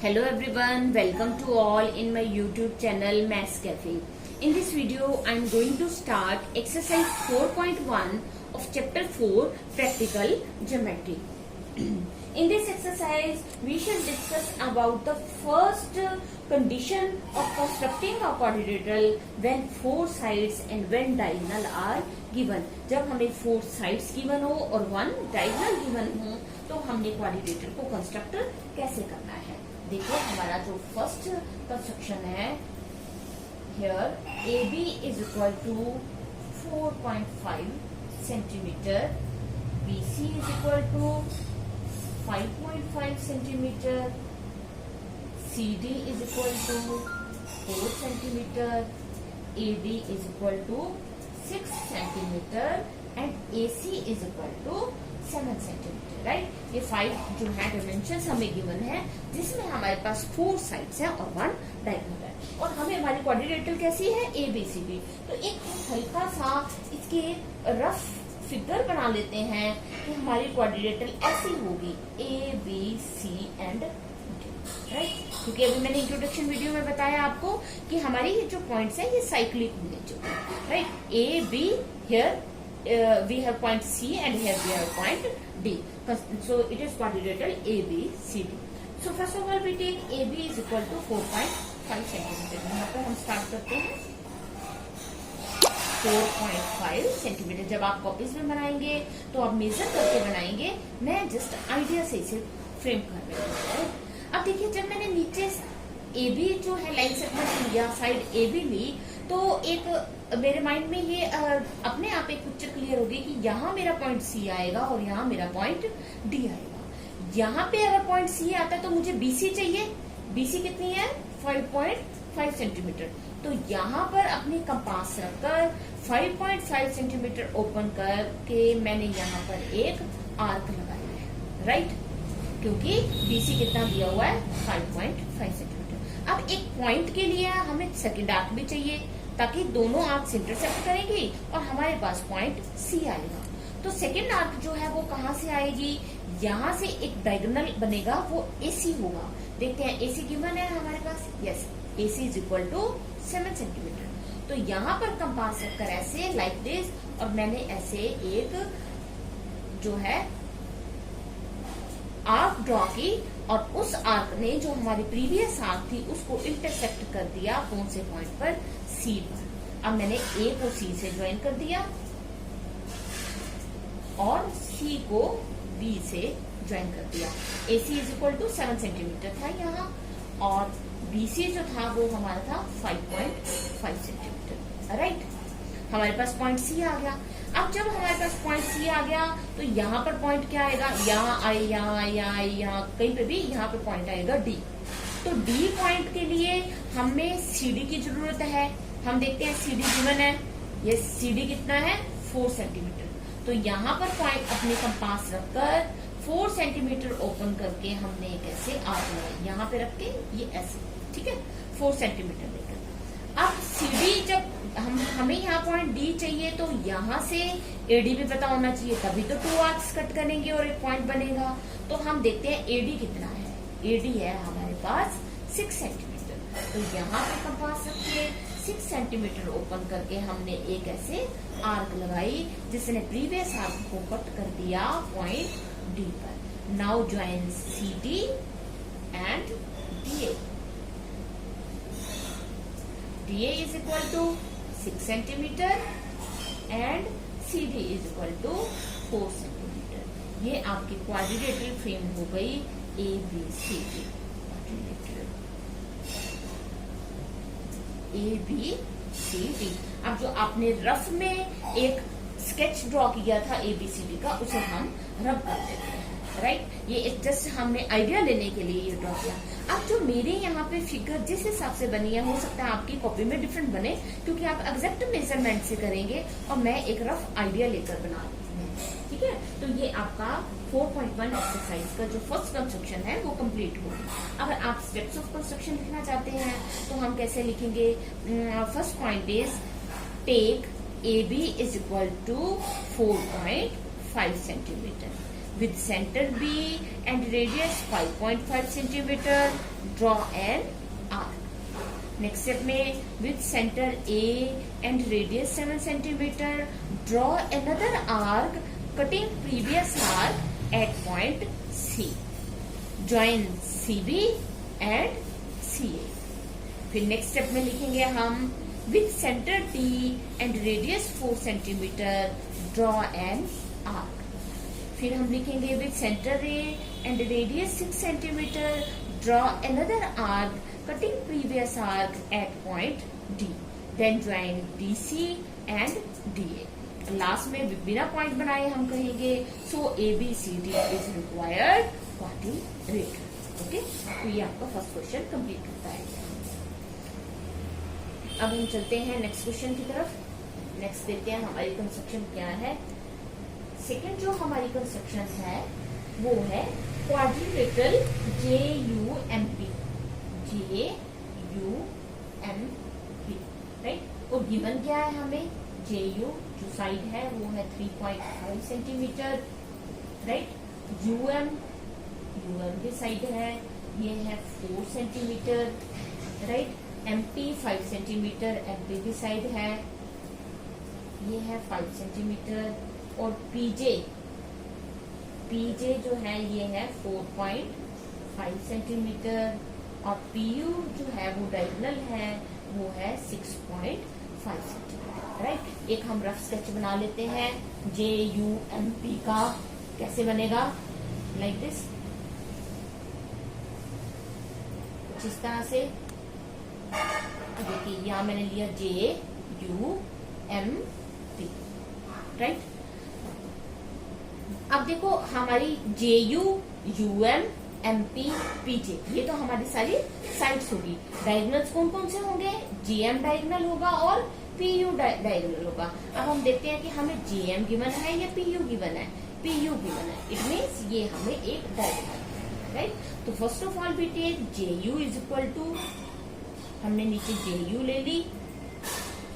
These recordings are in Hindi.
Hello everyone, welcome to all in my YouTube channel Maths Cafe. In this video, I am going to start exercise 4.1 of chapter 4 Practical Geometry. In this exercise, we shall discuss about the first condition of constructing a quadrilateral when four sides and one diagonal are given. जब हमें four sides given हो और one diagonal given हो, तो हमने quadrilateral को construct कैसे करना है. देखो हमारा जो फर्स्ट कंस्ट्रक्शन है, here AB is equal to 4.5 centimetre, BC is equal to 5.5 centimetre, CD is equal to 4 centimetre, AD is equal to 6 centimetre and AC is equal to 7 centimetre. Right, ये 5 जो है डायमेंशन हमें गिवन है, जिसमें हमारे पास 4 साइड्स हैं और 1 डायगोनल है. और हमें हमारी क्वाड्रिलेटरल कैसी है, ABCD. तो एक हल्का सा इसके रफ फिगर बना लेते हैं कि हमारी क्वाड्रिलेटरल ऐसी होगी ABC एंड D. राइट, क्योंकि अभी मैंने इंट्रोडक्शन वीडियो में बताया आपको कि हमारी ये जो पॉइंट्स हैं ये साइक्लिक होने चाहिए. Right, AB here we have point C and here we have point D. So it is quadrilateral ABCD. So first of all we take AB is equal to 4.5 centimetre. यहाँ पर हम स्टार्ट करते हैं 4.5 सेंटीमीटर. जब आप कॉपीज में बनाएंगे तो आप मेजर करके बनाएंगे, मैं जस्ट आइडिया से इसे फ्रेम कर रही हूँ. अब देखिए, जब मैंने नीचे AB जो है लाइन सेगमेंट लिया, साइड AB ली, तो एक मेरे माइंड में ये अपने आप एक पिक्चर क्लियर होगी कि यहाँ मेरा पॉइंट C आएगा और यहाँ मेरा पॉइंट D आएगा. यहाँ पे अगर पॉइंट C आता है तो मुझे BC चाहिए. BC कितनी है, 5.5 सेंटीमीटर. तो यहाँ पर अपनी कंपास रखकर 5.5 सेंटीमीटर ओपन करके मैंने यहाँ पर एक आर्क लगाया है. राइट, क्योंकि BC कितना दिया हुआ है, 5.5 सेंटीमीटर. अब एक पॉइंट के लिए हमें सेकंड आर्क भी चाहिए, ताकि दोनों आर्क इंटरसेक्ट करेंगी और हमारे पास पॉइंट C आएगा. तो सेकंड आर्क जो है वो कहाँ से आएगी, यहाँ से एक डायगोनल बनेगा, वो AC होगा. देखते हैं AC गिवन है हमारे पास. Yes, AC is equal to 7 centimetre. तो यहाँ पर कंपास रखकर ऐसे लाइक दिस, और मैंने ऐसे एक जो है आर्क ड्रॉ की, और उस आर्क ने जो हमारी प्रीवियस आर्क थी उसको इंटरसेक्ट कर दिया कौन से पॉइंट पर, C पर. अब मैंने A को C से ज्वाइन कर दिया और C को B से ज्वाइन कर दिया. AC is equal to 7 centimetre था यहाँ, और BC जो था वो हमारा था 5.5 सेंटीमीटर. राइट, हमारे पास पॉइंट C आ गया. अब जब हमारे पास पॉइंट C आ गया तो यहाँ पर पॉइंट क्या आएगा, यहाँ आई, यहाँ आई, यहाँ आई, यहाँ कहीं पे भी यहाँ पे पॉइंट आएगा D. तो D पॉइंट के लिए हमें CD की जरूरत है. हम देखते हैं CD गिवन है, ये CD कितना है, 4 सेंटीमीटर. तो यहाँ पर पॉइंट अपने कंपास रखकर 4 सेंटीमीटर ओपन करके हमने एक ऐसे आर्क लगाया, यहाँ पे रख के ये ऐसे, ठीक है, 4 सेंटीमीटर लेकर. अब CD जब हमें यहाँ पॉइंट D चाहिए, तो यहाँ से AD भी पता होना चाहिए, तभी तो 2 आर्क्स कट करेंगे और एक पॉइंट बनेगा. तो हम देखते हैं AD कितना है. AD है हमारे पास 6 सेंटीमीटर. तो यहाँ पे कंपास रखिए, 6 सेंटीमीटर ओपन करके हमने एक ऐसे आर्क लगाई, जिसने प्रीवियस आर्क को कट कर दिया पॉइंट D पर. Now join CD and DA. DA is equal to 6 centimetre and CD is equal to 4 centimetre. ये आपकी क्वाड्रिलेटरल फ्रेम हो गई ABCD. ABCD. अब जो आपने रफ में एक स्केच ड्रॉ किया था ABCD का, उसे हम रब कर देते हैं. राइट, ये जस्ट हमने आइडिया लेने के लिए ये ड्रॉ किया. अब जो मेरे यहाँ पे फिगर जिस हिसाब से बनी है, हो सकता है आपकी कॉपी में डिफरेंट बने, क्योंकि आप एग्जैक्ट मेजरमेंट से करेंगे और मैं एक रफ आइडिया लेकर बना रही हूँ कि ठीक है, तो ये आपका 4.1 एक्सरसाइज का जो फर्स्ट कंस्ट्रक्शन है वो कंप्लीट हो गया। अगर आप स्टेप्स ऑफ कंस्ट्रक्शन लिखना चाहते हैं तो हम कैसे लिखेंगे? First point is take AB is equal to 4.5 centimeter with center B and radius 5.5 centimeter. Draw an arc. Next step में with center A and radius 7 centimeter. Draw another arc cutting previous arc at point C. Join CB and CA. फिर नेक्स्ट स्टेप में लिखेंगे हम with center D and radius 4 centimeter. Draw an arc. फिर हम लिखेंगे with center A and radius 6 centimeter. Draw another arc cutting previous arc at point D. Then join DC and DA. Last में बिना पॉइंट बनाए हम कहेंगे so ABCD is required quadrilateral. Okay, तो ये आपका फर्स्ट क्वेश्चन कंप्लीट होता है। अब हम चलते हैं नेक्स्ट क्वेश्चन की तरफ। नेक्स्ट देखते हैं हमारी कंस्ट्रक्शन क्या है। सेकंड जो हमारी कंस्ट्रक्शन है वो है क्वाड्रिलेटरल JUMP। राइट, और गिवन क्या है हमें? JU जो साइड है वो है 3.5 सेंटीमीटर। राइट, UM की साइड है, ये है 4 centimetre. Right, MP 5 centimetre MP की साइड है, ये है 5 सेंटीमीटर। और PJ जो है ये है 4.5 सेंटीमीटर। और PU जो है वो डायगोनल है, वो है 6.5 सेंटीमीटर। राइट, एक हम रफ स्केच बना लेते हैं JUMP का। कैसे बनेगा? लाइक दिस, जिस तरह से देखिए यहाँ मैंने लिया JUMP। राइट, अब देखो हमारी JU UM MP PJ ये तो हमारी सारी साइड्स होगी। डायगोनल्स कौन कौन से होंगे? JM डायगोनल होगा और PU डायगोनल होगा। अब हम देखते हैं कि हमें JM गिवन है या PU गिवन है। PU गिवन है, इट मीन्स ये हमें एक डायगोनल। राइट, तो first of all we take JU is equal to, हमने नीचे JU ले ली,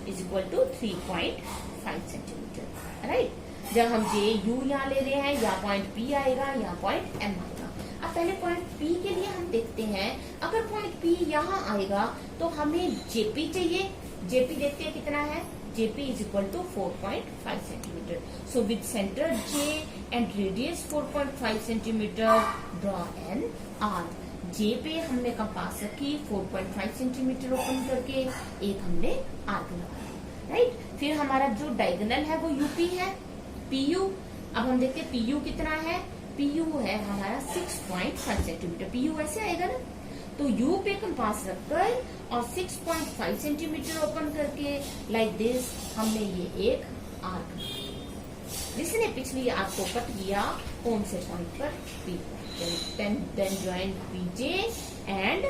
is equal to 3.5 centimetre. Right, जब हम JU यहाँ ले रहे हैं, यहाँ पॉइंट P आएगा, यहाँ पॉइंट M आएगा। अब पहले पॉइंट P के लिए हम देखते हैं, अगर पॉइंट P यहाँ आएगा तो हमें JP चाहिए। JP देखते हैं कितना है? JP is equal to 4.5 centimetre. So with centre J and radius 4.5 centimetre, draw an arc. J पे हमने कंपास रखी 4.5 सेंटीमीटर ओपन करके, एक हमने आर्क लगाया। राइट, फिर हमारा जो डायगोनल है वो UP है। PU, अब हम देखते हैं PU कितना है? PU है हमारा 6.5 सेंटीमीटर। PU ऐसे आएगा ना, तो U पे कंपास रखकर और 6.5 सेंटीमीटर ओपन करके लाइक दिस हमने ये एक आर्क लगाया, जिसने पिछली आर्क को कट किया कौन से पॉइंट पर? P। then join PJ and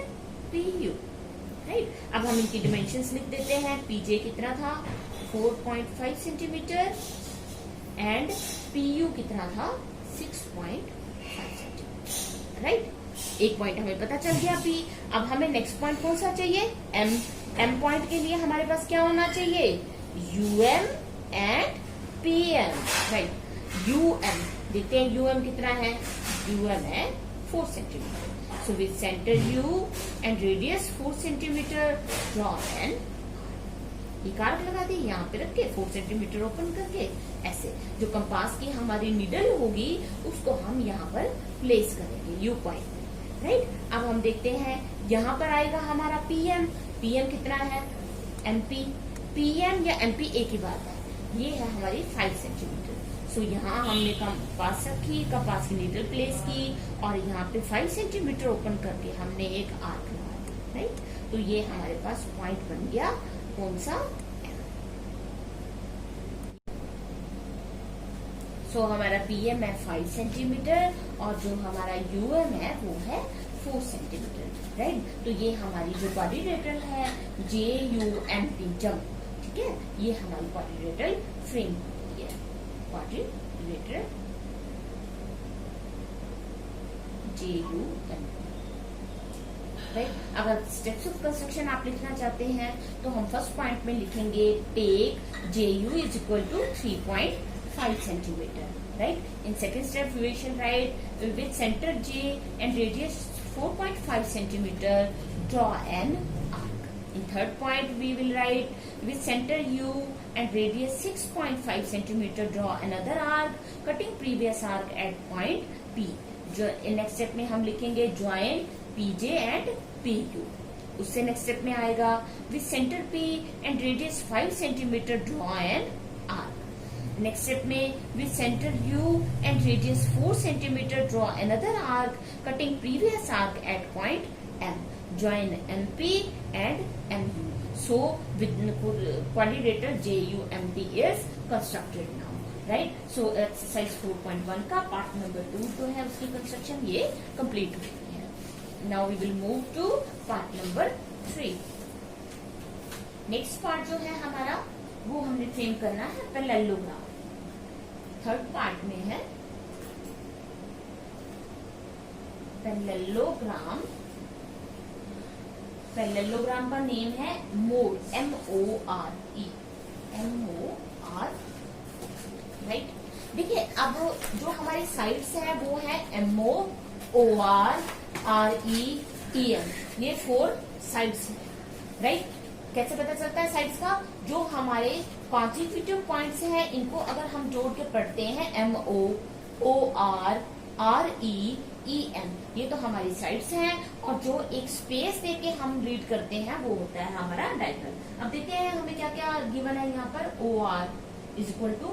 PU। Right, अब हम इनकी डिमेंशंस लिख देते हैं। PJ कितना था? 4.5 सेंटीमीटर एंड PU कितना था? 6.5 सेंटीमीटर। राइट, एक पॉइंट हमें पता चल गया P। अब हमें नेक्स्ट पॉइंट कौन सा चाहिए? M। M पॉइंट के लिए हमारे पास क्या होना चाहिए? UM and PM। Right, UM देखते हैं UM कितना है? UM है 4 centimetre. So with centre U and radius 4 centimetre, draw N एक आर्क लगा दी यहाँ पे रख के 4 सेंटीमीटर ओपन करके। ऐसे जो कंपास की हमारी निडल होगी उसको हम यहाँ पर प्लेस करेंगे U पॉइंट में। राइट, अब हम देखते हैं यहाँ पर आएगा हमारा PM। PM कितना है? MP। PM या MP एक ही बात है, ये है हमारी 5 सेंटीमीटर। सो यहाँ हमने कंपास रखी, कंपास की नीडल प्लेस की और यहाँ पे 5 सेंटीमीटर ओपन करके हमने एक आर्क लगा दी। राइट, तो ये हमारे पास पॉइंट बन गया कौन सा? सो हमारा PM है 5 सेंटीमीटर और जो हमारा UM है वो है 4 सेंटीमीटर। राइट, तो ये हमारी जो क्वाड्रिलेटरल है JUMP जंप, ठीक है, ये हमारी क्वाड्रिलेटरल फ्रेम होती है, क्वाड्रिलेटरल JUMP, राइट। अगर स्टेप्स ऑफ कंस्ट्रक्शन आप लिखना चाहते हैं तो हम फर्स्ट पॉइंट में लिखेंगे take JU is equal to 3.5 centimetre, right. In second step we shall write with centre J and radius 4.5 centimetre draw an arc. In third point we will write with centre U and radius 6.5 centimeter draw another arc cutting previous arc at point P। जो नेक्स्ट स्टेप में हम लिखेंगे ज्वाइन PJ एंड PQ। उससे नेक्स्ट स्टेप में आएगा with centre P and radius 5 centimetre draw an arc. Next step में with centre U and radius 4 centimetre draw another arc cutting previous arc at point M। Join MP and MU। So with quadrilateral JUMP is constructed now, right? So exercise 4.1 का part number 2 जो है उसकी कंस्ट्रक्शन ये कंप्लीट हो गई है। Now we will move to part number 3। Next part जो है हमारा वो हमने फ्रेम करना है पैरेललोग्राम। थर्ड पार्ट में है पैरेललोग्राम। पैरेललोग्राम का नेम है मोर, MORE, राइट। देखिए अब जो हमारी साइड्स है वो है MOOR RETM, ये 4 साइड्स है, राइट। कैसे पता चलता है साइड्स का? जो हमारे कॉन्सिक्यूटिव पॉइंट्स हैं इनको अगर हम जोड़ के पढ़ते हैं MOOR REEM, ये तो हमारी साइड्स हैं, और जो एक स्पेस देके हम रीड करते हैं वो होता है हमारा डायगोनल। अब देखते हैं हमें क्या क्या गिवन है यहाँ पर। OR is equal to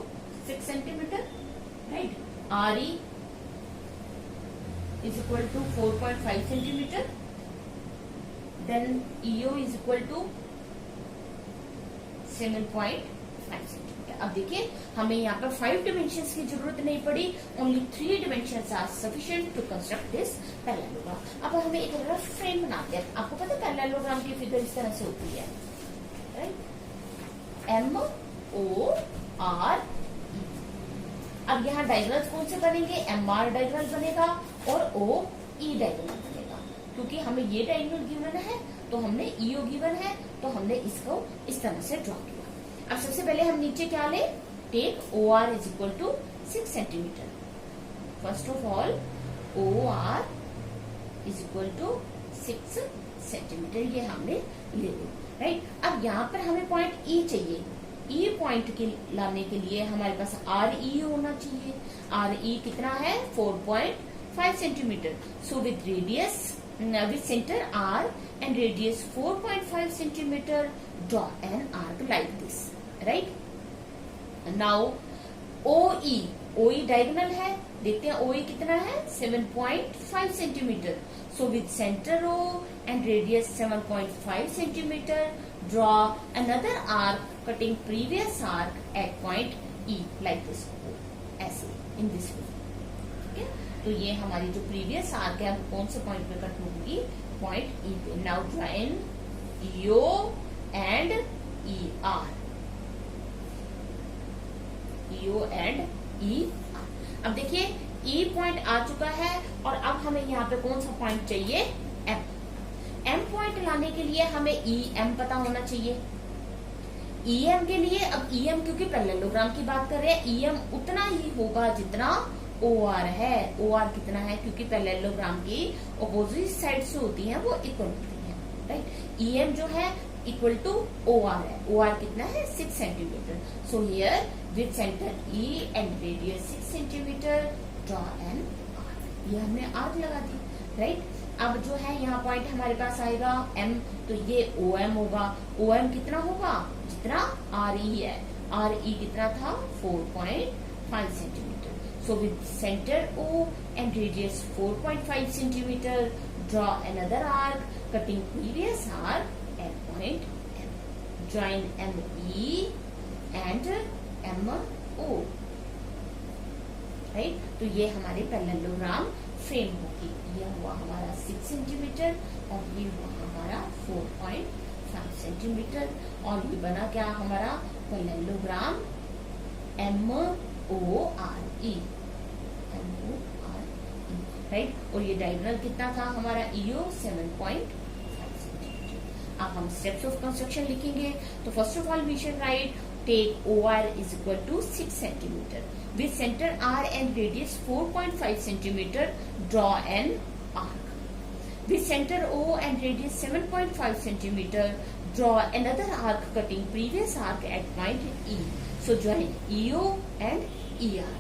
6 centimetre, right. RE is equal to 4.5 centimetre, then EO is equal to 7.5 centimetre. अब देखिए हमें यहाँ पर 5 डिमेंशंस की जरूरत नहीं पड़ी, only 3 dimensions are sufficient to construct this parallelogram. अब हमें एक रफ फ्रेम बनाते हैं। आपको पता है पैरेललोग्राम की फिगर इस तरह से होती है, राइट। MORE। अब यहाँ डायगोनल्स कौन से बनेंगे? MR डायगोनल बनेगा और OE डायगोनल बनेगा, क्योंकि हमें ये डायगोनल गिवन है तो हमने EO गिवन है तो हमने इसको इस तरह से ड्रॉ किया। अब सबसे पहले हम नीचे क्या ले? Take OR is equal to 6 centimetre. First of all OR is equal to 6 centimetre, ये हमने ले लिया, राइट। अब यहाँ पर हमें पॉइंट E चाहिए। E पॉइंट के लाने के लिए हमारे पास RE होना चाहिए। RE कितना है? 4.5 centimetre. So with radius with center R and radius 4.5 centimeter, draw an arc like this, right? Now OE diagonal है, देखते हैं OE कितना है? 7.5 centimetre. So with center O and radius 7.5 centimeter, draw another arc cutting previous arc at point E like this, ऐसे in this way, okay? तो ये हमारी जो प्रीवियस आर्क है कौन से पॉइंट पे कट होगी? पॉइंट E पे। Now join EO and ER, EO and ER। अब देखिए E पॉइंट आ चुका है और अब हमें यहाँ पे कौन सा पॉइंट चाहिए? M पॉइंट लाने के लिए हमें EM पता होना चाहिए। EM के लिए, अब EM क्योंकि पैरेललोग्राम की बात कर रहे हैं, EM उतना ही होगा जितना OR है। OR कितना है? क्योंकि पैरेललोग्राम की अपोजिट साइड से होती हैं वो इक्वल होती हैं, राइट। EM जो है इक्वल टू OR है। OR कितना है? 6 centimetre. So here with centre E and radius 6 centimetre, draw an arc. ये हमने आर्क लगा दी, राइट। अब जो है यहाँ पॉइंट हमारे पास आएगा M, तो ये OM होगा। OM कितना होगा? जितना RE है। RE कितना था? 4.5 centimetre. So with center O and radius 4.5 centimeter, draw another arc cutting previous arc at point M. Join ME and MO, right? तो ये हमारे पैरेललोग्राम फ्रेम होगी। ये हुआ हमारा 6 सेंटीमीटर और ये हुआ हमारा 4.5 सेंटीमीटर, और ये बना क्या हमारा? Parallelogram MORE। राइट। और ये डायगोनल कितना था हमारा ईओ 7.5 सेंटीमीटर। अब हम स्टेप्स ऑफ कंस्ट्रक्शन लिखेंगे। तो first of all we should write take OR is equal to 6 centimeter with center R and radius 4.5 centimeter. Draw an arc with center O and radius 7.5 centimeter. Draw another arc cutting previous arc at point E. So join EO and ER.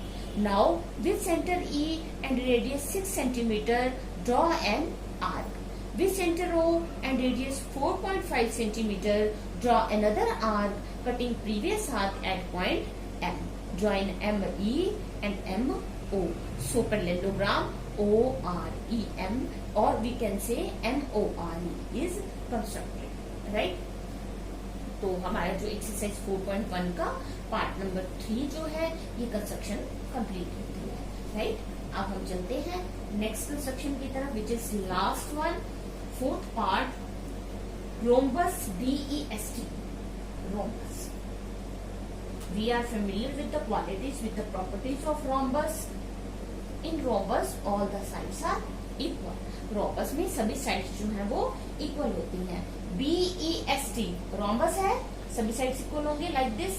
Now with center E and radius 6 centimeter. Draw an arc with center O and radius 4.5 centimeter. Draw another arc cutting previous arc at point M. Join ME and MO. So parallelogram OREM or we can say MORE is constructed, right? तो हमारा जो एक्सरसाइज 4.1 का पार्ट नंबर 3 जो है ये कंस्ट्रक्शन कंप्लीट होती है, राइट। अब हम चलते हैं नेक्स्ट कंस्ट्रक्शन की तरफ which is last one, fourth part, rhombus BEST. Rhombus. We are familiar with the qualities, with the properties of rhombus. In rhombus all the sides are equal. rhombus में सभी साइड्स जो है वो इक्वल होती हैं. BEST rhombus है, सभी साइड्स इक्वल होंगे लाइक दिस.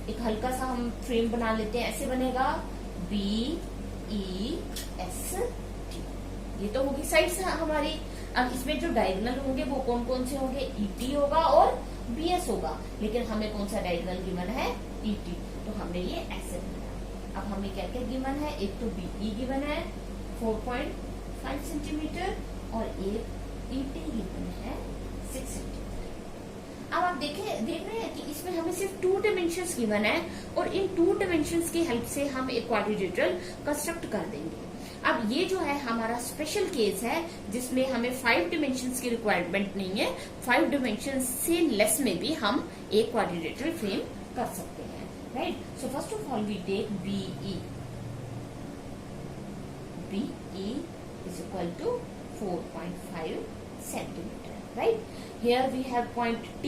एक हल्का सा हम फ्रेम बना लेते हैं, ऐसे बनेगा BEST. ये तो होगी साइड्स हमारी. अब इसमें जो डायगोनल होंगे वो कौन कौन से होंगे? ET होगा और BS होगा. लेकिन हमें कौन सा डायगोनल गिवन है? ET. तो हमने ये ऐसे बनाया. अब हमें क्या क्या गिवन है? एक तो BE गिवन है 4.5 सेंटीमीटर और एक ET गिवन है 6 सेंटीमीटर. अब आप देख रहे हैं कि इसमें हमें सिर्फ 2 डायमेंशंस गिवन है और इन 2 डायमेंशंस की हेल्प से हम एक क्वाड्रिलेटरल कंस्ट्रक्ट कर देंगे. अब ये जो है हमारा स्पेशल केस है जिसमें हमें 5 डायमेंशंस की रिक्वायरमेंट नहीं है. 5 डायमेंशंस से लेस में भी हम एक क्वाड्रिलेटरल फ्रेम कर सकते हैं, right. So first of all we take BE. BE is equal to 4.5 centimetre, right. Here we have point T.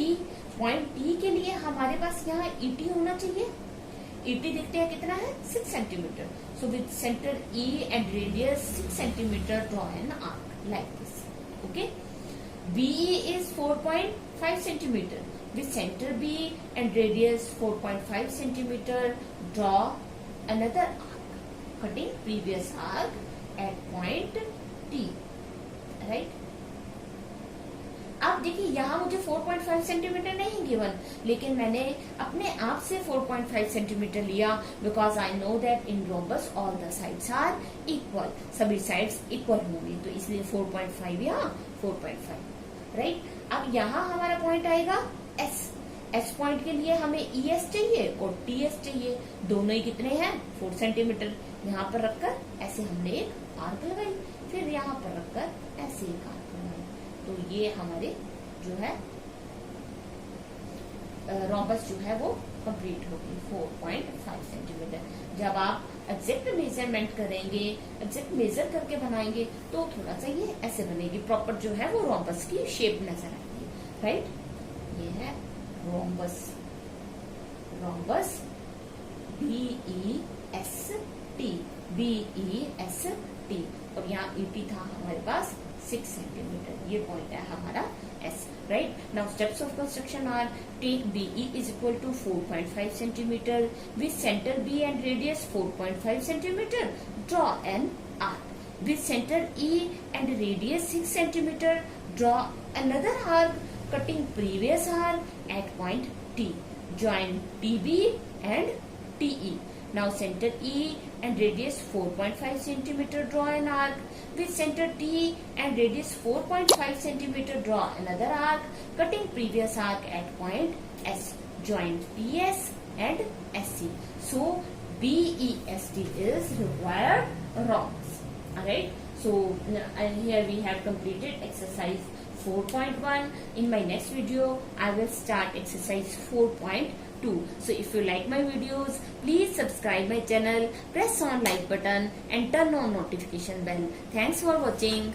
Point T के लिए हमारे पास यहाँ ET होना चाहिए. ET देखते हैं कितना है? 6 centimetre. So with center E and radius 6 centimeter, draw an arc like this. Okay. BE is 4.5 centimeter. With center B and radius 4.5 centimeter, draw another arc, cutting previous arc at point T. Right. अब देखिए यहाँ मुझे 4.5 सेंटीमीटर नहीं गिवन, लेकिन मैंने अपने आप से 4.5 सेंटीमीटर लिया because I know that in rhombus all the sides are equal. सभी साइड्स इक्वल होंगी तो इसलिए 4.5 यहाँ 4.5, राइट. अब यहाँ हमारा पॉइंट आएगा S. S पॉइंट के लिए हमें ES चाहिए और TS चाहिए. दोनों ही कितने हैं? 4 सेंटीमीटर. यहाँ पर रखकर ऐसे हमने एक आर्क लगाई, फिर यहाँ पर रखकर ऐसे एक आर्क लगाई. तो ये हमारे जो है रोम्बस जो है वो कंप्लीट होगी 4.5 सेंटीमीटर. जब आप एग्जैक्ट मेजरमेंट करेंगे, एग्जैक्ट मेजर करके बनाएंगे तो थोड़ा सा ये ऐसे बनेगी. प्रॉपर जो है वो रोम्बस की शेप नजर आएगी, राइट. ये है रोम्बस. Rhombus BEST. BEST. और यहाँ ET था हमारे पास 6 सेंटीमीटर. ये पॉइंट है हमारा S, right. Now steps of construction are take BE is equal to 4.5 centimeter with center B and radius 4.5 centimeter. Draw an arc with center E and radius 6 centimeter. Draw another arc cutting previous arc at point T. Join TB and TE. Now center E and radius 4.5 centimeter. Draw an arc with center T and radius 4.5 centimeter. Draw another arc cutting previous arc at point S. Join PS and SC. So BEST is required rhombus. Alright. So here we have completed exercise 4.1. In my next video I will start exercise 4.2. So if you like my videos, please subscribe my channel, press on like button and turn on notification bell. Thanks for watching.